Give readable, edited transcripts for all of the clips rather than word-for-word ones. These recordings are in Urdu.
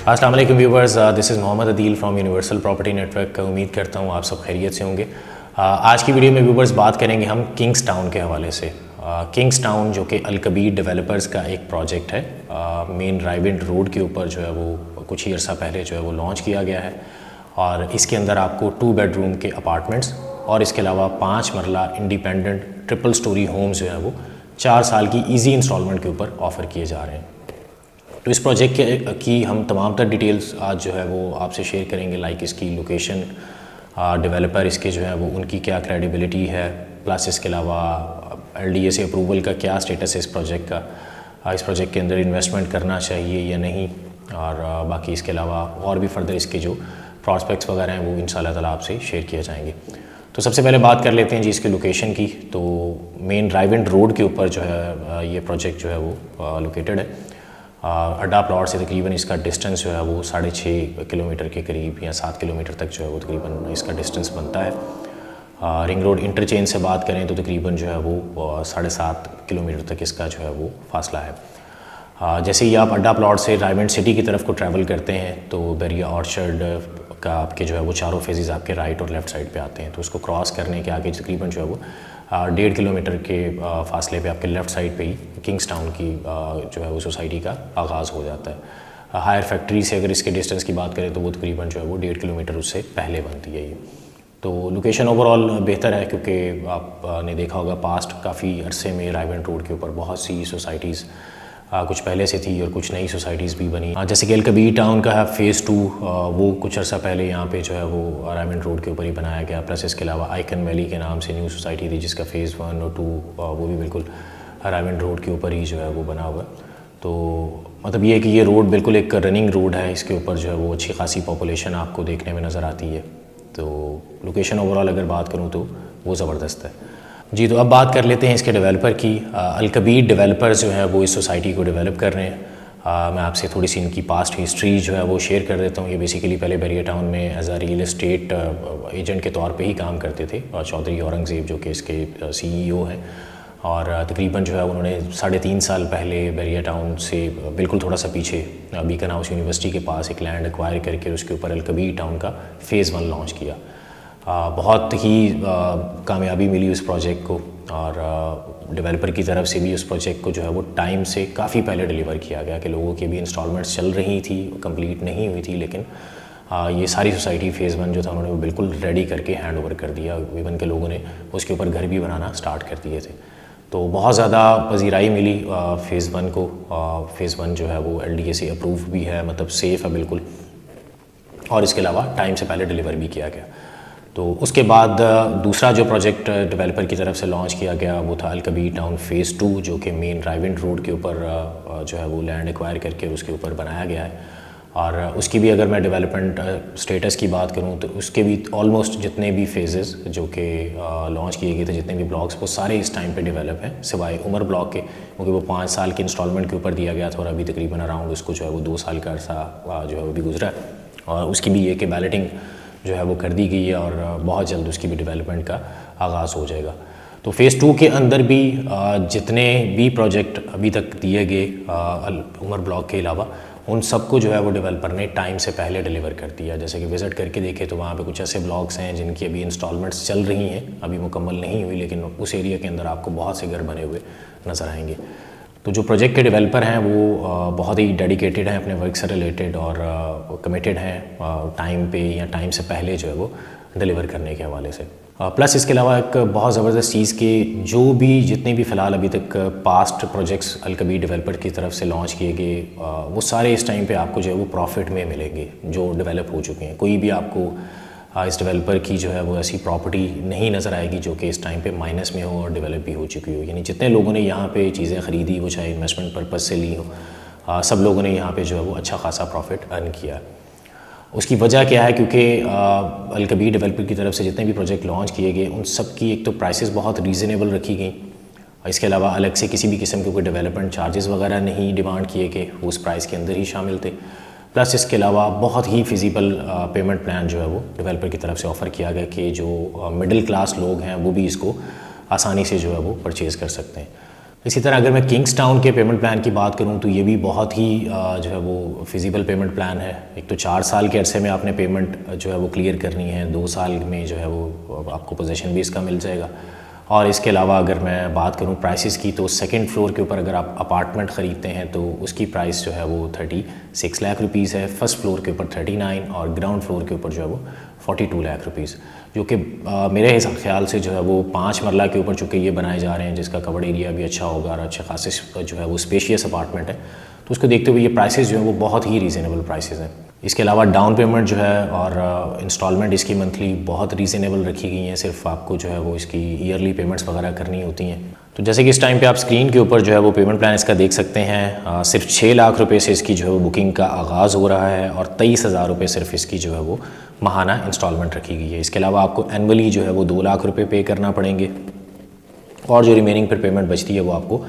السلام علیکم viewers, this is Muhammad Adeel from universal property network. امید کرتا ہوں آپ سب خیریت سے ہوں گے. آج کی ویڈیو میں ویورز بات کریں گے ہم کنگز ٹاؤن کے حوالے سے. کنگز ٹاؤن جو کہ الکبیر ڈیولپرز کا ایک پروجیکٹ ہے، مین رائیونڈ روڈ کے اوپر جو ہے وہ کچھ ہی عرصہ پہلے جو ہے وہ لانچ کیا گیا ہے. اور اس کے اندر آپ کو 2 بیڈ روم کے اپارٹمنٹس اور اس کے علاوہ 5 مرلہ انڈیپینڈنٹ ٹرپل سٹوری ہومز جو ہے وہ 4 سال کی ایزی انسٹالمنٹ کے اوپر آفر کیے جا رہے ہیں. تو اس پروجیکٹ کی ہم تمام تر ڈیٹیلز آج جو ہے وہ آپ سے شیئر کریں گے، لائک اس کی لوکیشن، ڈیولپر اس کے جو ہے وہ ان کی کیا کریڈیبلٹی ہے، پلس اس کے علاوہ LDA سے اپروول کا کیا اسٹیٹس ہے اس پروجیکٹ کا، اس پروجیکٹ کے اندر انویسٹمنٹ کرنا چاہیے یا نہیں، اور باقی اس کے علاوہ اور بھی فردر اس کے جو پراسپیکٹس وغیرہ ہیں وہ انشاءاللہ تعالیٰ آپ سے شیئر کیے جائیں گے. تو سب سے پہلے بات کر لیتے ہیں جی اس کی لوکیشن کی. تو مین رائیونڈ روڈ کے اوپر جو ہے یہ پروجیکٹ جو ہے وہ لوکیٹڈ ہے. اڈا پلاٹ سے تقریباً اس کا ڈسٹنس جو ہے وہ 6.5 کلومیٹر کے قریب یا 7 کلومیٹر تک جو ہے وہ تقریباً اس کا ڈسٹنس بنتا ہے. رنگ روڈ انٹرچینج سے بات کریں تو تقریباً جو ہے وہ 7.5 کلومیٹر تک اس کا جو ہے وہ فاصلہ ہے. جیسے ہی آپ اڈا پلاٹ سے رائیونڈ سٹی کی طرف کو ٹریول کرتے ہیں تو بیریا آرچرڈ کا آپ کے جو ہے وہ چاروں فیزز آپ کے رائٹ اور لیفٹ سائڈ پہ آتے ہیں. تو اس کو کراس کرنے کے آگے تقریباً جو ہے وہ 1.5 کلومیٹر کے فاصلے پہ آپ کے لیفٹ سائڈ پہ ہی کنگز ٹاؤن کی جو ہے وہ سوسائٹی کا آغاز ہو جاتا ہے. ہائر فیکٹری سے اگر اس کے ڈسٹنس کی بات کریں تو وہ تقریباً جو ہے وہ 1.5 کلومیٹر اس سے پہلے بنتی ہے یہ. تو لوکیشن اوور آل بہتر ہے، کیونکہ آپ نے دیکھا ہوگا پاسٹ کافی عرصے میں رائیونڈ روڈ کے اوپر بہت سی سوسائٹیز کچھ پہلے سے تھی اور کچھ نئی سوسائٹیز بھی بنی. جیسے کہ الکبیر ٹاؤن کا ہے فیز 2، وہ کچھ عرصہ پہلے یہاں پہ جو ہے وہ رائیونڈ روڈ کے اوپر ہی بنایا گیا. پلس اس کے علاوہ آئیکن ویلی کے نام سے نیو سوسائٹی تھی جس کا فیز 1 اور 2 وہ بھی بالکل رائیونڈ روڈ کے اوپر ہی جو ہے وہ بنا ہوا. تو مطلب یہ ہے کہ یہ روڈ بالکل ایک رننگ روڈ ہے، اس کے اوپر جو ہے وہ اچھی خاصی پاپولیشن آپ کو دیکھنے میں نظر آتی ہے. تو لوکیشن اوور آل اگر بات کروں تو وہ زبردست ہے جی. تو اب بات کر لیتے ہیں اس کے ڈیولپر کی. الکبیر ڈیولپرز جو ہے وہ اس سوسائٹی کو ڈیولپ کر رہے ہیں. میں آپ سے تھوڑی سی ان کی پاسٹ ہسٹری جو ہے وہ شیئر کر دیتا ہوں. یہ بیسیکلی پہلے بیریا ٹاؤن میں as a real estate agent کے طور پہ ہی کام کرتے تھے. چودھری اورنگزیب جو کہ اس کے CEO ہیں، اور تقریباً جو ہے انہوں نے 3.5 سال پہلے بیریا ٹاؤن سے بالکل تھوڑا سا پیچھے بیکن ہاؤس یونیورسٹی کے پاس ایک لینڈ ایکوائر کر کے اس کے اوپر الکبیر ٹاؤن کا فیز 1 لانچ کیا. بہت ہی کامیابی ملی اس پروجیکٹ کو، اور ڈیولپر کی طرف سے بھی اس پروجیکٹ کو جو ہے وہ ٹائم سے کافی پہلے ڈیلیور کیا گیا، کہ لوگوں کی بھی انسٹالمنٹس چل رہی تھی، کمپلیٹ نہیں ہوئی تھی، لیکن یہ ساری سوسائٹی فیز 1 جو تھا انہوں نے وہ بالکل ریڈی کر کے ہینڈ اوور کر دیا. ایون کہ لوگوں نے اس کے اوپر گھر بھی بنانا سٹارٹ کر دیے تھے. تو بہت زیادہ پذیرائی ملی فیز 1 کو. فیز 1 جو ہے وہ LDA سے اپروو بھی ہے، مطلب سیف ہے بالکل، اور اس کے علاوہ ٹائم سے پہلے ڈیلیور بھی کیا گیا. تو اس کے بعد دوسرا جو پروجیکٹ ڈیولپر کی طرف سے لانچ کیا گیا وہ تھا الکبیر ٹاؤن فیز 2، جو کہ مین رائیونڈ روڈ کے اوپر جو ہے وہ لینڈ ایکوائر کر کے اس کے اوپر بنایا گیا ہے. اور اس کی بھی اگر میں ڈیولپمنٹ سٹیٹس کی بات کروں تو اس کے بھی آلموسٹ جتنے بھی فیزز جو کہ لانچ کیے گئے تھے، جتنے بھی بلاکس، وہ سارے اس ٹائم پہ ڈیولپ ہیں سوائے عمر بلاک کے، کیونکہ وہ 5 سال کی انسٹالمنٹ کے اوپر دیا گیا تھا، اور ابھی تقریباً اراؤنڈ اس کو جو ہے وہ 2 سال کا عرصہ جو ہے وہ بھی گزرا ہے. اور اس کی بھی یہ کہ بیلٹنگ جو ہے وہ کر دی گئی ہے، اور بہت جلد اس کی بھی ڈیولپمنٹ کا آغاز ہو جائے گا. تو فیز 2 کے اندر بھی جتنے بھی پروجیکٹ ابھی تک دیے گئے عمر بلاک کے علاوہ، ان سب کو جو ہے وہ ڈیولپر نے ٹائم سے پہلے ڈیلیور کر دیا. جیسے کہ وزٹ کر کے دیکھے تو وہاں پہ کچھ ایسے بلاکس ہیں جن کی ابھی انسٹالمنٹس چل رہی ہیں، ابھی مکمل نہیں ہوئی، لیکن اس ایریا کے اندر آپ کو بہت سے گھر بنے ہوئے نظر آئیں گے. تو جو پروجیکٹ کے ڈیولپر ہیں وہ بہت ہی ڈیڈیکیٹڈ ہیں اپنے ورک سے ریلیٹڈ، اور کمیٹڈ ہیں ٹائم پہ یا ٹائم سے پہلے جو ہے وہ ڈیلیور کرنے کے حوالے سے. پلس اس کے علاوہ ایک بہت زبردست چیز کہ جو بھی جتنے بھی فی الحال ابھی تک پاسٹ پروجیکٹس الکبیر ڈیولپر کی طرف سے لانچ کیے گئے، وہ سارے اس ٹائم پہ آپ کو جو ہے وہ پروفٹ میں ملیں گے جو ڈیولپ ہو چکے ہیں. کوئی بھی آپ کو اس ڈیولپر کی جو ہے وہ ایسی پراپرٹی نہیں نظر آئے گی جو کہ اس ٹائم پہ مائنس میں ہو اور ڈیولپ بھی ہو چکی ہو. یعنی جتنے لوگوں نے یہاں پہ چیزیں خریدی، وہ چاہے انویسٹمنٹ پرپز سے لی ہو، سب لوگوں نے یہاں پہ جو ہے وہ اچھا خاصا پروفٹ ارن کیا. اس کی وجہ کیا ہے؟ کیونکہ الکبیر ڈیولپر کی طرف سے جتنے بھی پروجیکٹ لانچ کیے گئے ان سب کی ایک تو پرائسز بہت ریزنیبل رکھی گئیں. اس کے علاوہ الگ سے کسی بھی قسم کے کوئی ڈیولپمنٹ چارجز وغیرہ نہیں ڈیمانڈ کیے گئے، وہ اس پرائس کے اندر ہی شامل تھے. پلس اس کے علاوہ بہت ہی فیزیبل پیمنٹ پلان جو ہے وہ ڈیولپر کی طرف سے آفر کیا گیا کہ جو مڈل کلاس لوگ ہیں وہ بھی اس کو آسانی سے جو ہے وہ پرچیز کر سکتے ہیں. اسی طرح اگر میں کنگس ٹاؤن کے پیمنٹ پلان کی بات کروں تو یہ بھی بہت ہی جو ہے وہ فیزیبل پیمنٹ پلان ہے. ایک تو 4 سال کے عرصے میں آپ نے پیمنٹ جو ہے وہ کلیئر کرنی ہے, 2 سال میں جو ہے وہ آپ کو پوزیشن بھی اس کا مل جائے گا. اور اس کے علاوہ اگر میں بات کروں پرائسز کی تو سیکنڈ فلور کے اوپر اگر آپ اپارٹمنٹ خریدتے ہیں تو اس کی پرائس جو ہے وہ 36 لاکھ روپیز ہے, فرسٹ فلور کے اوپر 39 اور گراؤنڈ فلور کے اوپر جو ہے وہ 42 لاکھ روپیز, جو کہ میرے خیال سے جو ہے وہ 5 مرلہ کے اوپر چونکہ یہ بنائے جا رہے ہیں جس کا کور ایریا بھی اچھا ہوگا اور اچھے خاصے جو ہے وہ اسپیشیس اپارٹمنٹ ہے, تو اس کو دیکھتے ہوئے یہ پرائسز جو ہیں وہ بہت ہی ریزنیبل پرائسز ہیں. اس کے علاوہ ڈاؤن پیمنٹ جو ہے اور انسٹالمنٹ اس کی منتھلی بہت ریزنیبل رکھی گئی ہیں, صرف آپ کو جو ہے وہ اس کی ایئرلی پیمنٹس وغیرہ کرنی ہوتی ہیں. تو جیسے کہ اس ٹائم پہ آپ اسکرین کے اوپر جو ہے وہ پیمنٹ پلان اس کا دیکھ سکتے ہیں, صرف 6 لاکھ روپے سے اس کی جو ہے وہ بکنگ کا آغاز ہو رہا ہے اور 23,000 روپے صرف اس کی جو ہے وہ ماہانہ انسٹالمنٹ رکھی گئی ہے. اس کے علاوہ آپ کو اینولی جو ہے وہ 2 لاکھ روپے پے کرنا پڑیں گے اور جو ریمیننگ پھر پیمنٹ بچتی ہے وہ آپ کو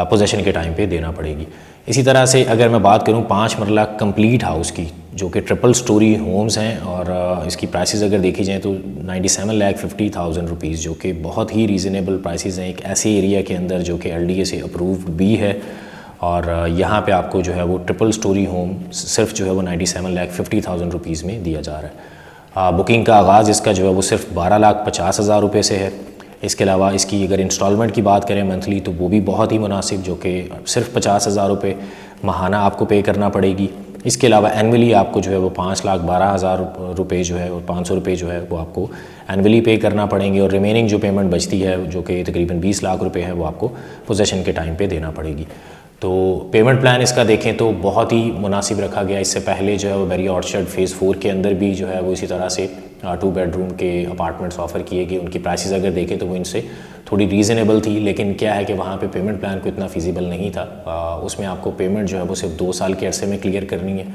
پوزیشن کے ٹائم پہ دینا پڑے گی. اسی طرح سے اگر میں بات کروں 5 مرلہ کمپلیٹ ہاؤس کی جو کہ ٹرپل سٹوری ہومز ہیں اور اس کی پرائسز اگر دیکھی جائیں تو 97,50,000 روپیز, جو کہ بہت ہی ریزنیبل پرائسز ہیں ایک ایسے ایریا کے اندر جو کہ LDA سے اپرووڈ بھی ہے. اور یہاں پہ آپ کو جو ہے وہ ٹرپل سٹوری ہوم صرف جو ہے وہ 97,50,000 روپیز میں دیا جا رہا ہے. بکنگ کا آغاز اس کا جو ہے وہ صرف 12,50,000 روپے سے ہے. اس کے علاوہ اس کی اگر انسٹالمنٹ کی بات کریں منتھلی تو وہ بھی بہت ہی مناسب, جو کہ صرف 50,000 روپے ماہانہ آپ کو پے کرنا پڑے گی. اس کے علاوہ اینولی آپ کو جو ہے وہ 5,12,000 روپے جو ہے اور 500 روپے جو ہے وہ آپ کو اینولی پے کرنا پڑیں گے, اور ریمیننگ جو پیمنٹ بچتی ہے جو کہ تقریباً 20 لاکھ روپے ہے وہ آپ کو پوزیشن کے ٹائم پہ دینا پڑے گی. تو پیمنٹ پلان اس کا دیکھیں تو بہت ہی مناسب رکھا گیا. اس سے پہلے جو ہے وہ بیری آرچرڈ فیز 4 کے اندر بھی جو ہے وہ اسی طرح سے 2 بیڈ روم کے اپارٹمنٹس آفر کیے گئے. ان کی پرائسز اگر دیکھیں تو وہ ان سے تھوڑی ریزنیبل تھی, لیکن کیا ہے کہ وہاں پہ پیمنٹ پلان کو اتنا فیزیبل نہیں تھا. اس میں آپ کو پیمنٹ جو ہے وہ صرف 2 سال کے عرصے میں کلیئر کرنی ہے,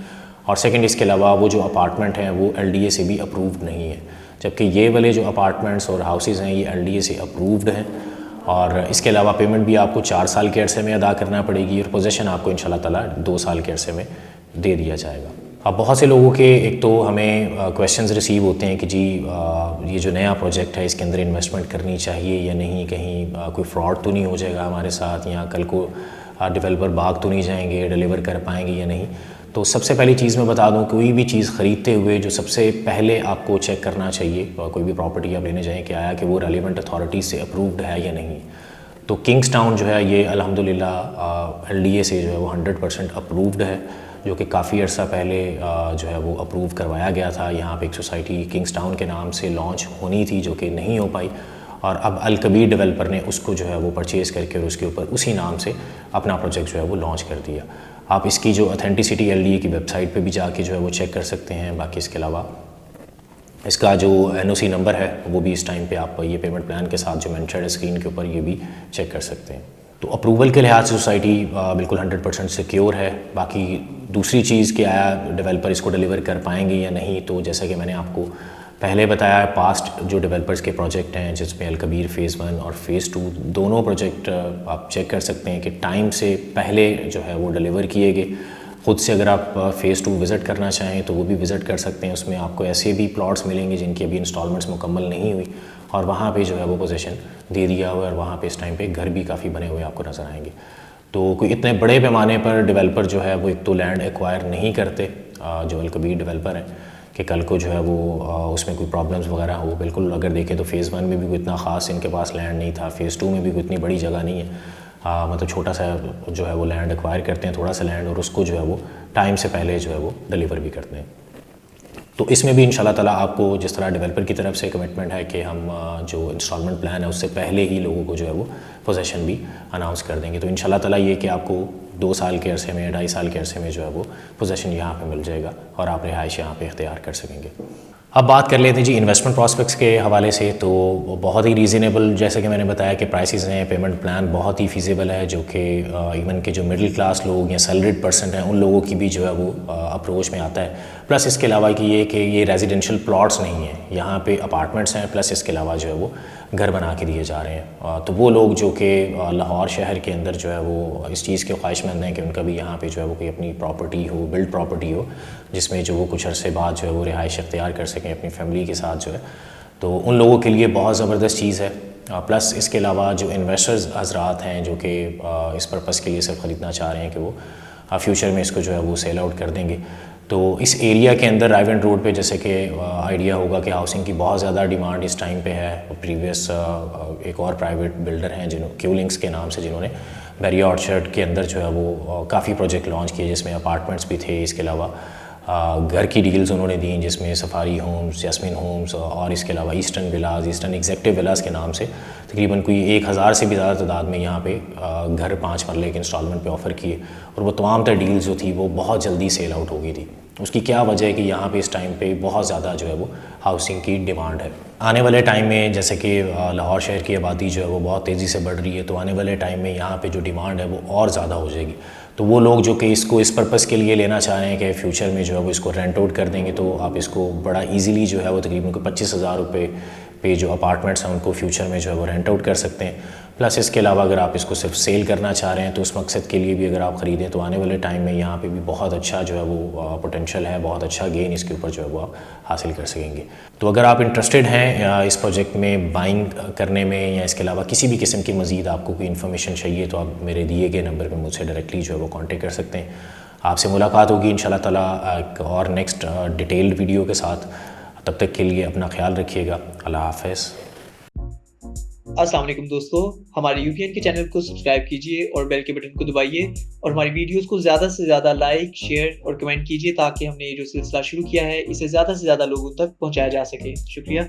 اور سیکنڈ اس کے علاوہ وہ جو اپارٹمنٹ ہیں وہ LDA سے بھی اپرووڈ نہیں ہے, جبکہ یہ والے جو اپارٹمنٹس اور ہاؤسز ہیں یہ LDA سے اپرووڈ ہیں. اور اس کے علاوہ پیمنٹ بھی آپ کو 4 سال کے عرصے میں ادا کرنا پڑے گی, اور پوزیشن آپ کو انشاءاللہ تعالیٰ 2 سال کے عرصے میں دے دیا جائے گا. اب بہت سے لوگوں کے ایک تو ہمیں کویشچنز ریسیو ہوتے ہیں کہ جی یہ جو نیا پروجیکٹ ہے اس کے اندر انویسٹمنٹ کرنی چاہیے یا نہیں, کہیں کوئی فراڈ تو نہیں ہو جائے گا ہمارے ساتھ, یا کل کو ڈیولپر بھاگ تو نہیں جائیں گے, ڈیلیور کر پائیں گے یا نہیں. تو سب سے پہلی چیز میں بتا دوں, کوئی بھی چیز خریدتے ہوئے جو سب سے پہلے آپ کو چیک کرنا چاہیے, کوئی بھی پراپرٹی آپ لینے جائیں کہ آیا کہ وہ ریلیونٹ اتھارٹیز سے اپرووڈ ہے یا نہیں. تو کنگس ٹاؤن جو ہے یہ الحمدللہ LDA سے جو ہے وہ 100% اپرووڈ ہے, جو کہ کافی عرصہ پہلے جو ہے وہ اپروو کروایا گیا تھا. یہاں پہ ایک سوسائٹی کنگس ٹاؤن کے نام سے لانچ ہونی تھی جو کہ نہیں ہو پائی, اور اب الکبیر ڈیولپر نے اس کو جو ہے وہ پرچیز کر کے اور اس کے اوپر اسی نام سے اپنا پروجیکٹ جو ہے وہ لانچ کر دیا. آپ اس کی جو اتھینٹسٹی LDA کی ویب سائٹ پہ بھی جا کے جو ہے وہ چیک کر سکتے ہیں. باقی اس کے علاوہ اس کا جو NOC نمبر ہے وہ بھی اس ٹائم پہ آپ یہ پیمنٹ پلان کے ساتھ جو مینشنڈ ہے اسکرین کے اوپر یہ بھی چیک کر سکتے ہیں. تو اپروول کے لحاظ سے سوسائٹی بالکل 100% سیکیور ہے. باقی دوسری چیز کہ آیا ڈیولپر اس کو ڈیلیور کر پائیں گے یا نہیں, تو جیسا کہ میں نے آپ کو پہلے بتایا, پاسٹ جو ڈیولپرز کے پروجیکٹ ہیں جس میں الکبیر فیز 1 اور فیز 2 دونوں پروجیکٹ آپ چیک کر سکتے ہیں کہ ٹائم سے پہلے جو ہے وہ ڈیلیور کیے گئے. خود سے اگر آپ فیز 2 وزٹ کرنا چاہیں تو وہ بھی وزٹ کر سکتے ہیں. اس میں آپ کو ایسے بھی پلاٹس ملیں گے جن کی ابھی انسٹالمنٹس مکمل نہیں ہوئی, اور وہاں پہ جو ہے وہ پوزیشن دے دیا ہوا ہے, اور وہاں پہ اس ٹائم پہ گھر بھی کافی بنے ہوئے آپ کو نظر آئیں گے. تو کوئی اتنے بڑے پیمانے پر ڈیولپر جو ہے وہ ایک تو لینڈ ایکوائر نہیں کرتے جو الکبیر ڈیولپر ہیں, کہ کل کو جو ہے وہ اس میں کوئی پرابلمس وغیرہ ہو. بالکل اگر دیکھیں تو فیز 1 میں بھی کوئی اتنا خاص ان کے پاس لینڈ نہیں تھا, فیز 2 میں بھی کوئی اتنی بڑی جگہ نہیں ہے, مطلب چھوٹا سا جو ہے وہ لینڈ ایکوائر کرتے ہیں, تھوڑا سا لینڈ, اور اس کو جو ہے وہ ٹائم سے پہلے جو ہے وہ ڈیلیور بھی کرتے ہیں. تو اس میں بھی انشاءاللہ تعالیٰ آپ کو جس طرح ڈیولپر کی طرف سے کمٹمنٹ ہے کہ ہم جو انسٹالمنٹ پلان ہے اس سے پہلے ہی لوگوں کو جو ہے وہ پوزیشن بھی اناؤنس کر دیں گے. تو انشاءاللہ تعالیٰ یہ کہ آپ کو 2 سال کے عرصے میں 2.5 سال کے عرصے میں جو ہے وہ پوزیشن یہاں پہ مل جائے گا اور آپ رہائش یہاں پہ اختیار کر سکیں گے. اب بات کر لیتے ہیں جی انویسٹمنٹ پراسپیکٹس کے حوالے سے. تو بہت ہی ریزنیبل, جیسے کہ میں نے بتایا کہ پرائسز ہیں, پیمنٹ پلان بہت ہی فیزیبل ہے, جو کہ ایون کہ جو مڈل کلاس لوگ یا سیلریڈ پرسن ہیں ان لوگوں کی بھی جو ہے وہ اپروچ میں آتا ہے. پلس اس کے علاوہ کہ یہ ریزیڈینشیل پلاٹس نہیں ہیں, یہاں پہ اپارٹمنٹس ہیں, پلس اس کے علاوہ جو ہے وہ گھر بنا کے دیے جا رہے ہیں. تو وہ لوگ جو کہ لاہور شہر کے اندر جو ہے وہ اس چیز کے خواہش مند ہیں کہ ان کا بھی یہاں پہ جو ہے وہ کوئی اپنی پراپرٹی ہو, بلڈ پراپرٹی ہو, جس میں جو وہ کچھ عرصے بعد جو ہے وہ رہائش اختیار کر سکیں اپنی فیملی کے ساتھ جو ہے, تو ان لوگوں کے لیے بہت زبردست چیز ہے. پلس اس کے علاوہ جو انویسٹرز حضرات ہیں جو کہ اس پرپس کے لیے صرف خریدنا چاہ رہے ہیں کہ وہ فیوچر میں اس کو جو ہے وہ سیل آؤٹ کر دیں گے. تو اس ایریا کے اندر رائے ونڈ روڈ پہ جیسے کہ آئیڈیا ہوگا کہ ہاؤسنگ کی بہت زیادہ ڈیمانڈ اس ٹائم پہ ہے. پریویس ایک اور پرائیویٹ بلڈر ہیں کیو لنکس کے نام سے جنہوں نے بیری آرچرڈ کے اندر جو ہے وہ کافی پروجیکٹ لانچ کیے جس میں اپارٹمنٹس بھی تھے. اس کے علاوہ گھر کی ڈیلز انہوں نے دیں جس میں سفاری ہومز، جیسمین ہومز اور اس کے علاوہ eastern villas, eastern executive villas کے نام سے تقریباً کوئی 1000 سے بھی زیادہ تعداد میں یہاں پہ گھر 5 مرلے کے انسٹالمنٹ پہ آفر کیے. اور وہ تمام تر ڈیلز جو تھی وہ بہت جلدی سیل آؤٹ ہو گئی تھی. اس کی کیا وجہ ہے کہ یہاں پہ اس ٹائم پہ بہت زیادہ جو ہے وہ ہاؤسنگ کی ڈیمانڈ ہے. آنے والے ٹائم میں جیسے کہ لاہور شہر کی آبادی جو ہے وہ بہت تیزی سے بڑھ رہی ہے، تو آنے والے ٹائم میں یہاں پہ جو ڈیمانڈ ہے وہ اور زیادہ ہو جائے گی. تو وہ لوگ جو کہ اس کو اس پرپس کے لیے لینا چاہ رہے ہیں کہ فیوچر میں جو ہے وہ اس کو رینٹ آؤٹ کر دیں گے، تو آپ اس کو بڑا ایزیلی جو ہے وہ تقریباً 25,000 روپے پہ جو اپارٹمنٹس ہیں ان کو فیوچر میں جو ہے وہ رینٹ آؤٹ کر سکتے ہیں. پلس اس کے علاوہ اگر آپ اس کو صرف سیل کرنا چاہ رہے ہیں تو اس مقصد کے لیے بھی اگر آپ خریدیں تو آنے والے ٹائم میں یہاں پہ بھی بہت اچھا جو ہے وہ پوٹینشیل ہے، بہت اچھا گین اس کے اوپر جو ہے وہ آپ حاصل کر سکیں گے. تو اگر آپ انٹرسٹڈ ہیں اس پروجیکٹ میں بائنگ کرنے میں یا اس کے علاوہ کسی بھی قسم کی مزید آپ کو کوئی انفارمیشن چاہیے تو آپ میرے دیے گئے نمبر پہ مجھ سے ڈائریکٹلی جو ہے وہ کانٹیکٹ کر سکتے ہیں. آپ سے ملاقات ہوگی انشاءاللہ تعالیٰ ایک اور نیکسٹ ڈیٹیلڈ ویڈیو کے ساتھ. تب تک کے لیے اپنا خیال رکھیے گا. اللہ حافظ. السلام علیکم دوستو، ہمارے UPN کے چینل کو سبسکرائب کیجئے اور بیل کے بٹن کو دبائیے اور ہماری ویڈیوز کو زیادہ سے زیادہ لائک، شیئر اور کمنٹ کیجئے تاکہ ہم نے یہ جو سلسلہ شروع کیا ہے اسے زیادہ سے زیادہ لوگوں تک پہنچایا جا سکے. شکریہ.